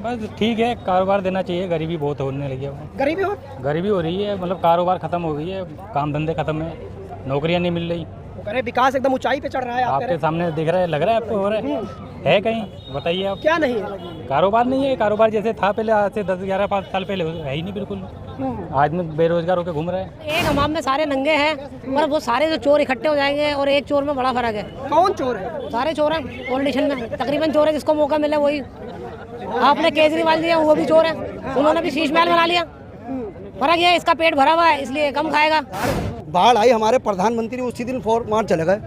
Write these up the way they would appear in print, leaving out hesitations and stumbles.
बस ठीक है, कारोबार देना चाहिए, गरीबी बहुत होने लगी है। गरीबी हो रही है, मतलब कारोबार खत्म हो गई है, काम धंधे खत्म है, नौकरियां नहीं मिल रही। वो कह रहे विकास एकदम ऊंचाई पे चढ़ रहा है, आपके सामने दिख रहा है, लग रहा है आपको हो रहा है कहीं? बताइए आप। क्या नहीं है? कारोबार नहीं है, कारोबार जैसे था पहले, आज से 10-11 साल पहले है ही नहीं बिल्कुल। आदमी बेरोजगार होकर घूम रहा है। एक हमाम में सारे नंगे हैं, मतलब वो सारे जो चोर इकट्ठे हो जाएंगे और एक चोर में बड़ा फर्क है। कौन चोर है? सारे चोर हैं पॉलिटिशियन में, तकरीबन चोर है, जिसको मौका मिले वही। आपने केजरीवाल दिया, वो भी चोर है, उन्होंने भी शीश महल बना लिया। फर्क ये है, इसका पेट भरा हुआ है इसलिए कम खाएगा। बाढ़ आई, हमारे प्रधानमंत्री उसी दिन मार्च चले गए,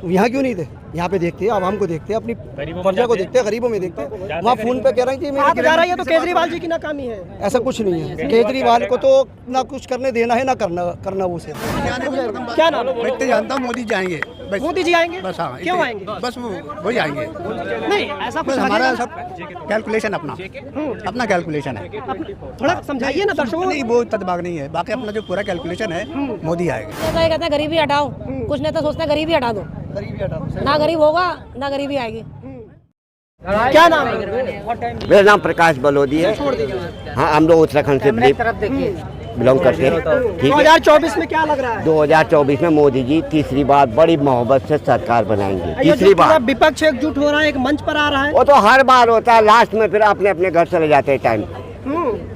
यहाँ क्यों नहीं थे? यहाँ पे देखते हैं, आवाम को देखते हैं, अपनी प्रजा को देखते हैं, गरीबों में देखते हैं। वहाँ फोन पे कह रहे हैं कि आप जा रही है तो केजरीवाल जी की नाकामी है। ऐसा कुछ नहीं है, केजरीवाल को तो ना कुछ करने देना है ना करना वो से। क्या नाम है? मैं तो जानता हूँ मोदी जाएंगे, मोदी जी आएंगे? बस हाँ, क्यों आएंगे? बस वो जाएंगे। नहीं ऐसा कुछ हमारा सब कैलकुलेशन अपना कैलकुलेशन है। थोड़ा समझाइए ना दर्शकों। नहीं वो तदबाग नहीं है, बाकी अपना जो पूरा कैलकुलेशन है मोदी आएगा। नेता कहते हैं गरीबी हटाओ, कुछ नेता सोचते हैं गरीबी हटा दो, ना गरीब होगा ना गरीबी आएगी। क्या नाम है? मेरा नाम प्रकाश बलोदी है। हाँ, हम लोग उत्तराखंड से बिलोंग करते हैं। ठीक है, 2024 में क्या लग रहा है? 2024 में मोदी जी तीसरी बार बड़ी मोहब्बत से सरकार बनाएंगे। तीसरी बार विपक्ष एकजुट हो रहा है, एक मंच पर आ रहा है। वो तो हर बार होता है, लास्ट में फिर अपने अपने घर चले जाते हैं टाइम पे,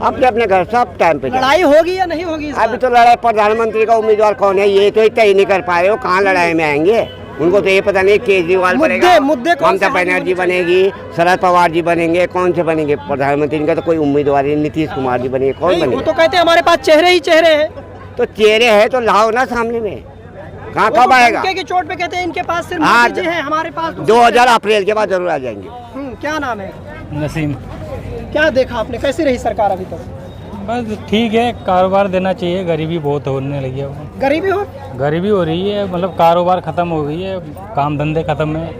अपने अपने घर सब टाइम पे। लड़ाई होगी या नहीं होगी? अभी तो लड़ाई, प्रधानमंत्री का उम्मीदवार कौन है ये तो तय नहीं कर पाए हो, कहाँ लड़ाई में आएंगे? उनको तो ये पता नहीं केजरीवाल बनेगा, ममता बनर्जी बनेगी, शरद पवार जी बनेंगे, कौन से बनेंगे प्रधानमंत्री? इनका तो कोई उम्मीदवार नहीं, नीतीश कुमार जी बनेंगे, कौन बनेगा? वो तो कहते हैं हमारे पास चेहरे ही चेहरे हैं। तो चेहरे है तो लाओ ना सामने में, कहाँ कब आएगा? की चोट पे कहते हैं इनके पास सिर्फ मोदी जी हैं, हमारे पास 2000 अप्रैल के बाद जरूर आ जाएंगे। क्या नाम है? नसीम। क्या देखा आपने, कैसी रही सरकार अभी तक? बस ठीक है, कारोबार देना चाहिए, गरीबी बहुत होने लगी है। गरीबी हो रही है, मतलब कारोबार खत्म हो गई है, काम धंधे खत्म है,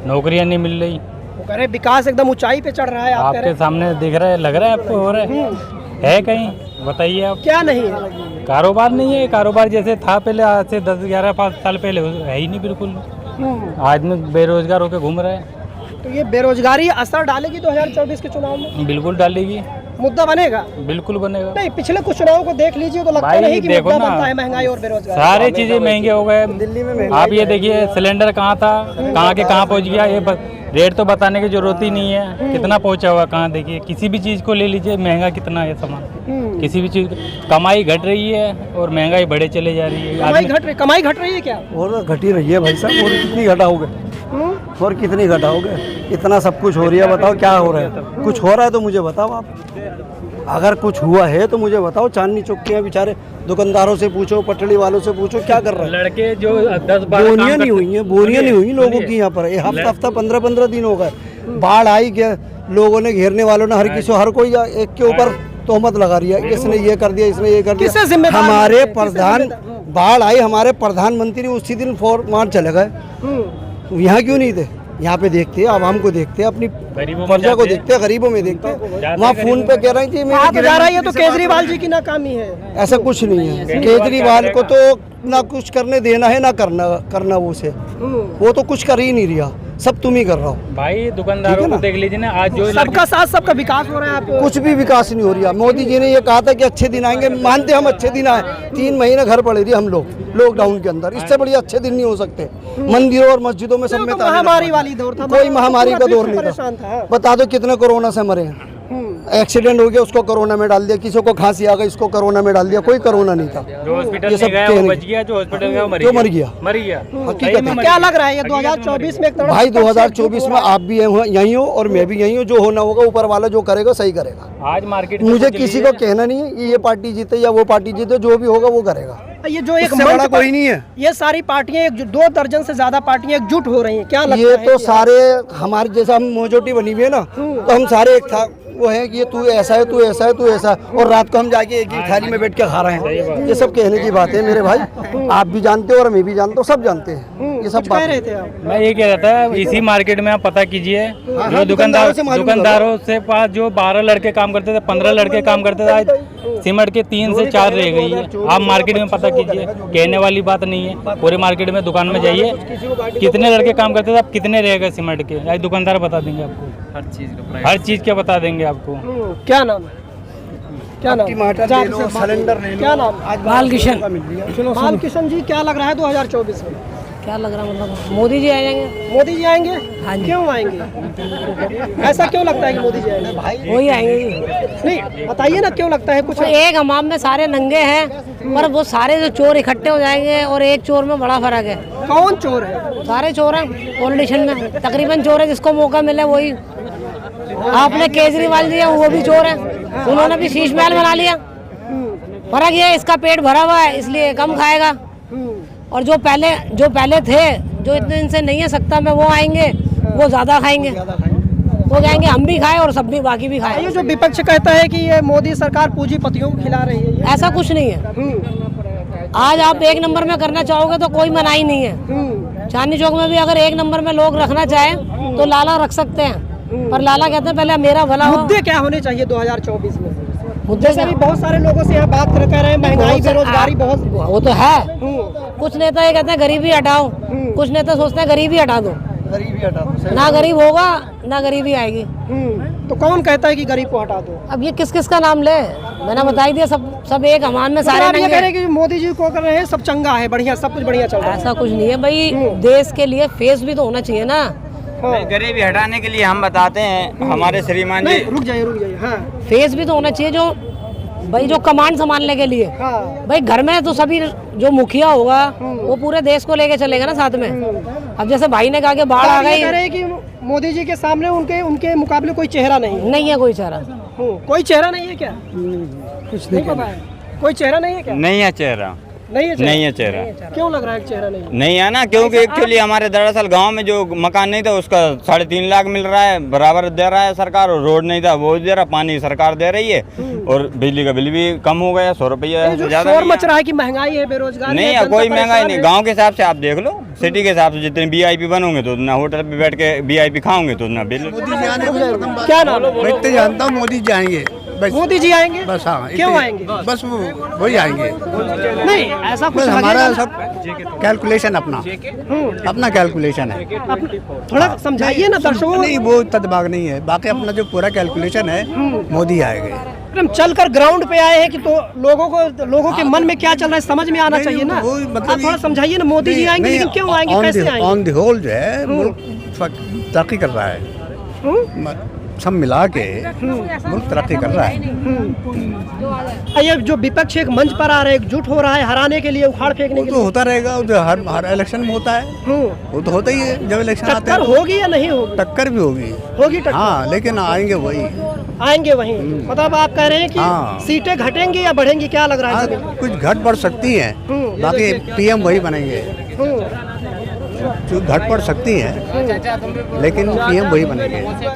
नौकरियां नहीं मिल रही। वो कह रहे विकास एकदम ऊंचाई पे चढ़ रहा है, आपके सामने दिख रहा है, लग रहा है आपको हो रहा है कहीं? बताइए आप। क्या नहीं है? कारोबार नहीं है, कारोबार जैसे था पहले, आज से 10-11 साल पहले है ही नहीं बिल्कुल। आदमी बेरोजगार होकर घूम रहा है। तो ये बेरोजगारी असर डालेगी 2024 के चुनाव में? बिल्कुल डालेगी। मुद्दा बनेगा? बिल्कुल बनेगा। नहीं, पिछले कुछ चुनाव को देख लीजिए तो लगता नहीं कि मुद्दा बनता है महंगाई और बेरोजगारी। सारी चीजें महंगे हो गए दिल्ली में। आप ये देखिए, सिलेंडर कहाँ था, कहाँ के कहाँ पहुँच गया, ये रेट तो बताने की जरूरत ही नहीं है, कितना पहुँचा हुआ कहाँ। देखिए किसी भी चीज़ को ले लीजिए, महंगा कितना है सामान। किसी भी चीज़, कमाई घट रही है और महंगाई बढ़े चले जा रही है। कमाई घट रही है क्या? और घटी रही है भाई साहब, और कितनी घटाओगे? और कितनी घटाओगे? इतना सब कुछ हो रही है, बताओ क्या हो रहा है? कुछ हो रहा है तो मुझे बताओ आप, अगर कुछ हुआ है तो मुझे बताओ। चांदनी चौक के बेचारे दुकानदारों से पूछो, पटड़ी वालों से पूछो, क्या कर रहे हैं लड़के जो 10-12 बोनियां नहीं हुई हैं, बोनियां नहीं हुई लोगों की यहाँ पर। हफ्ता 15-15 दिन हो गए, बाढ़ आई क्या, लोगों ने, घेरने वालों ने, हर कोई एक के ऊपर तोहमत लगा रही है, इसने ये कर दिया, इसने ये कर दिया। हमारे बाढ़ आई, हमारे प्रधानमंत्री उसी दिन मार्च चले गए, यहाँ क्यों नहीं थे? यहाँ पे देखते हैं, आवाम को देखते हैं, अपनी प्रजा को देखते हैं, गरीबों में देखते हैं। वहाँ फोन पे कह रहे हैं कि आप जा रही है तो केजरीवाल जी की नाकामी है। ऐसा कुछ नहीं है, केजरीवाल को तो ना कुछ करने देना है ना करना वो से। वो तो कुछ कर ही नहीं रहा, सब तुम ही कर रहा हो भाई। दुकानदारों को देख लीजिए ना, आज जो सबका साथ सबका विकास हो रहा है। आप कुछ भी विकास नहीं हो रहा। मोदी जी ने ये कहा था कि अच्छे दिन आएंगे, मानते हम अच्छे दिन आए, 3 महीने घर पड़े थे हम लोग लॉकडाउन के अंदर, इससे बड़ी अच्छे दिन नहीं हो सकते। मंदिरों और मस्जिदों में सब में महामारी वाली दौर था, कोई महामारी का दौर नहीं था। बता दो कितने कोरोना से मरे हैं। एक्सीडेंट हो गया, उसको कोरोना में डाल दिया, किसी को खांसी आ गई, इसको कोरोना में डाल दिया, कोई कोरोना नहीं था। जो हॉस्पिटल में गया वो बच गया, जो हॉस्पिटल गया वो मर गया। हकीकत है। क्या लग रहा है ये 2024 में? भाई 2024 में आप भी यहीं हो और मैं भी यहीं हूँ, जो होना होगा ऊपर वाला जो करेगा सही करेगा। आज मार्केट मुझे किसी को कहना नहीं है ये पार्टी जीते या वो पार्टी जीते, जो भी होगा वो करेगा। ये जो एक बड़ा कोई नहीं है। ये सारी पार्टियां, 2 दर्जन से ज्यादा पार्टियां एकजुट हो रही हैं, क्या लगता है? ये तो सारे हमारे जैसा, हम मेजोरिटी बनी हुई है ना, तो हम सारे एक था वो है कि ये तू ऐसा है, तू ऐसा है, तू ऐसा है, और रात को हम जाके एक ही थाली में बैठ के खा रहे हैं। ये सब कहने की बात है मेरे भाई, आप भी जानते हो और मैं भी जानता हूँ, सब जानते हैं। ये सब कुछ कह बात रहे थे आप? मैं ये कह रहा था इसी मार्केट में आप पता कीजिए जो दुकानदारों दुकानदार से मालूम दुकानदारों से पास जो 12 लड़के काम करते थे 15 लड़के काम करते थे आज सिमट के 3 से 4 रह गई है। आप मार्केट में पता कीजिए, कहने वाली बात नहीं है। पूरे मार्केट में दुकान में जाइए कितने लड़के काम करते थे अब कितने रह गए सिमट के, आज दुकानदार बता देंगे आपको। हर चीज़ क्या बता देंगे आपको। क्या नाम है? क्या नाम? टमाटर ले लो, सिलेंडर ले लो। क्या नाम? बालकिशन। बालकिशन जी, क्या लग रहा है 2024 में? क्या लग रहा है मतलब मोदी जी आ जाएंगे। मोदी जी आएंगे? हाँ जी। क्यों आएंगे? ऐसा क्यों लगता है कि मोदी जी आएंगे? वही आएंगे जी। नहीं बताइए ना, क्यों लगता है कुछ? तो एक हमाम में सारे नंगे हैं, पर वो सारे जो चोर इकट्ठे हो जाएंगे और एक चोर में बड़ा फर्क है। कौन चोर है? सारे चोर हैं पॉलिटिशियन में, तकरीबन चोर है, जिसको मौका मिले वही। आपने केजरीवाल दिया वो भी चोर है, उन्होंने भी शीश महल बना लिया। फर्क ये है इसका पेट भरा हुआ है इसलिए कम खाएगा, और जो पहले थे जो इतने दिन से नहीं है सत्ता में वो आएंगे वो ज्यादा खाएंगे। वो कहेंगे हम भी खाएं और सब भी बाकी भी खाएं। ये जो विपक्ष कहता है कि ये मोदी सरकार पूंजीपतियों को खिला रही है, ऐसा कुछ नहीं है। आज आप एक नंबर में करना चाहोगे तो कोई मनाही नहीं है। चांदनी चौक में भी अगर एक नंबर में लोग रखना चाहें तो लाला रख सकते हैं, पर लाला कहते हैं पहले मेरा भला हो। मुद्दे क्या होने चाहिए 2024 में? मुद्दे जैसे अभी बहुत सारे लोगों से यहाँ बात कर रहे हैं, महंगाई बेरोजगारी बहुत। वो तो है। कुछ नेता ये कहते हैं गरीबी हटाओ, कुछ नेता सोचते हैं गरीबी हटा दो। गरीबी हटा दो। ना गरीब होगा ना गरीबी आएगी। तो कौन कहता है कि गरीब को हटा दो? अब ये किस किस का नाम ले, मैंने बता ही दिया। सब एक हमान में सारे आप ये कह नंगे। रहे हैं कि मोदी जी को कर रहे हैं सब चंगा है, बढ़िया, सब कुछ बढ़िया चल रहा है। ऐसा कुछ नहीं है भाई, देश के लिए फेस भी तो होना चाहिए ना। गरीबी हटाने के लिए हम बताते हैं हमारे श्रीमान जी। नहीं, रुक जाइए। हाँ फेस भी तो होना चाहिए जो भाई जो कमांड संभालने के लिए। हाँ। भाई घर में तो सभी जो मुखिया होगा वो पूरे देश को लेके चलेगा ना साथ में। अब जैसे भाई ने कहा कि बाढ़ आ आप ये गई, कह रहे हैं कि मोदी जी के सामने उनके मुकाबले कोई चेहरा नहीं है? नहीं है कोई चारा। कोई चेहरा नहीं है क्या? कुछ नहीं पता है, कोई चेहरा नहीं है क्या? नहीं है चेहरा, नहीं है नहीं है चेहरा। क्यों लग रहा है कि चेहरा नहीं है? नहीं है ना, क्योंकि एक्चुअली हमारे दरअसल गांव में जो मकान नहीं था उसका 3.5 लाख मिल रहा है, बराबर दे रहा है सरकार, और रोड नहीं था वो दे रहा, पानी सरकार दे रही है, और बिजली का बिल भी कम हो गया 100 रुपया से ज्यादा। शोर मच रहा है कि महंगाई है, बेरोजगारी नहीं है, कोई महंगाई नहीं। गांव के हिसाब से आप देख लो, सिटी के हिसाब से जितने VIP बनोगे तो उतना होटल पे बैठ के VIP खाओगे तो उतना बिल। क्या नाम है? मैं इतने जानता हूँ मोदी जी आएंगे बस। मोदी जी आएंगे? बस हाँ। क्यों इतने- आएंगे? बस वही आएंगे। नहीं ऐसा कुछ बस हमारा लगेगा। सब कैलकुलेशन अपना कैलकुलेशन है। थोड़ा समझाइए ना दर्शकों को। नहीं वो तदबाग नहीं है, बाकी अपना जो पूरा कैलकुलेशन है मोदी आएंगे। हम चलकर ग्राउंड पे आए हैं कि तो लोगों के मन में क्या चल रहा है समझ में आना चाहिए ना। वो मतलब आप थोड़ा समझाइए ना, मोदी जी आएंगे लेकिन क्यों आएंगे, कैसे आएंगे? ऑन द होल जो है मुल्क तरक्की कर रहा है, सब मिला के मुल्क तरक्की कर रहा है। ये जो विपक्ष एक मंच पर आ रहा है, एकजुट हो रहा है हराने के लिए, उखाड़ फेंकने वो के तो लिए, होता रहेगा, वो जो हर इलेक्शन में होता है, वो तो होता ही है जब इलेक्शन आते टक्कर हैं। होगी या नहीं होगी? टक्कर भी होगी, होगी टक्कर। हाँ, लेकिन आएंगे वही। आएंगे वहीं, मतलब आप कह रहे हैं कि हाँ। सीटें घटेंगी या बढ़ेंगी, क्या लग रहा है? कुछ घट बढ़ सकती हैं, बाकी PM वही बनेंगे। जो घट बढ़ सकती हैं लेकिन PM वही बनेंगे।